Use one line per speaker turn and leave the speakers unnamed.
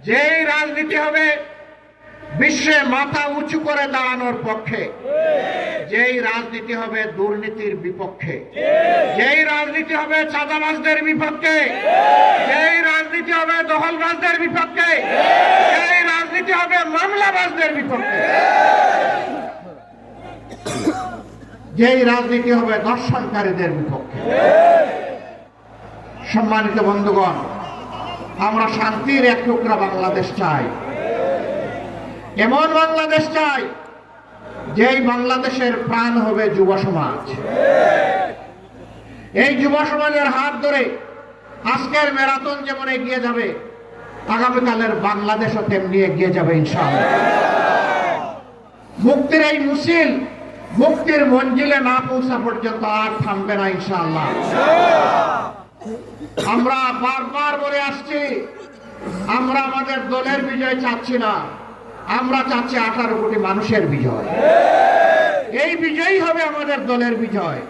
যেই রাজনীতি হবে বিশ্বে মাথা উঁচু করে দাঁড়ানোর পক্ষে, যেই রাজনীতি হবে দুর্নীতির বিপক্ষে, যেই রাজনীতি হবে চাঁদাবাজদের বিপক্ষে, যেই রাজনীতি হবে দখলবাজদের বিপক্ষে, যেই রাজনীতি হবে মামলাবাজদের বিপক্ষে, যেই রাজনীতি হবে দর্শনকারীদের বিপক্ষে। সম্মানিত বন্ধুগণ, আমরা শান্তির এক টুকরা বাংলাদেশ চাই, এমন বাংলাদেশ চাই যেই বাংলাদেশের প্রাণ হবে যুব সমাজ। এই যুব সমাজের হাত ধরে আজকের ম্যারাথন যেমন এগিয়ে যাবে, আগামীকালের বাংলাদেশও তেমনি এগিয়ে যাবে ইনশাআল্লাহ। মুক্তির এই মিছিল মুক্তির মঞ্জিলে না পৌঁছা পর্যন্ত আর থামবে না ইনশাআল্লাহ। আমরা বারবার বলে আসছি, আমরা আমাদের দলের বিজয় চাচ্ছি না, আমরা চাচ্ছি 18 কোটি মানুষের বিজয়। এই বিজয়ই হবে আমাদের দলের বিজয়।